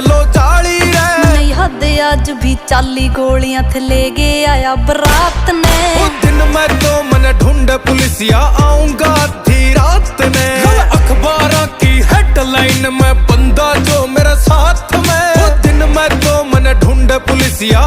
लो जाली रे। नहीं हद आज भी चाली गोलियां थे ले गया आया बरात ने। वो दिन मैं तो मन ढूंढ पुलिसिया आऊंगा आधी रात ने। अखबारों की हेडलाइन में बंदा जो मेरे साथ में। वो दिन मैं तो मन ढूंढ पुलिसिया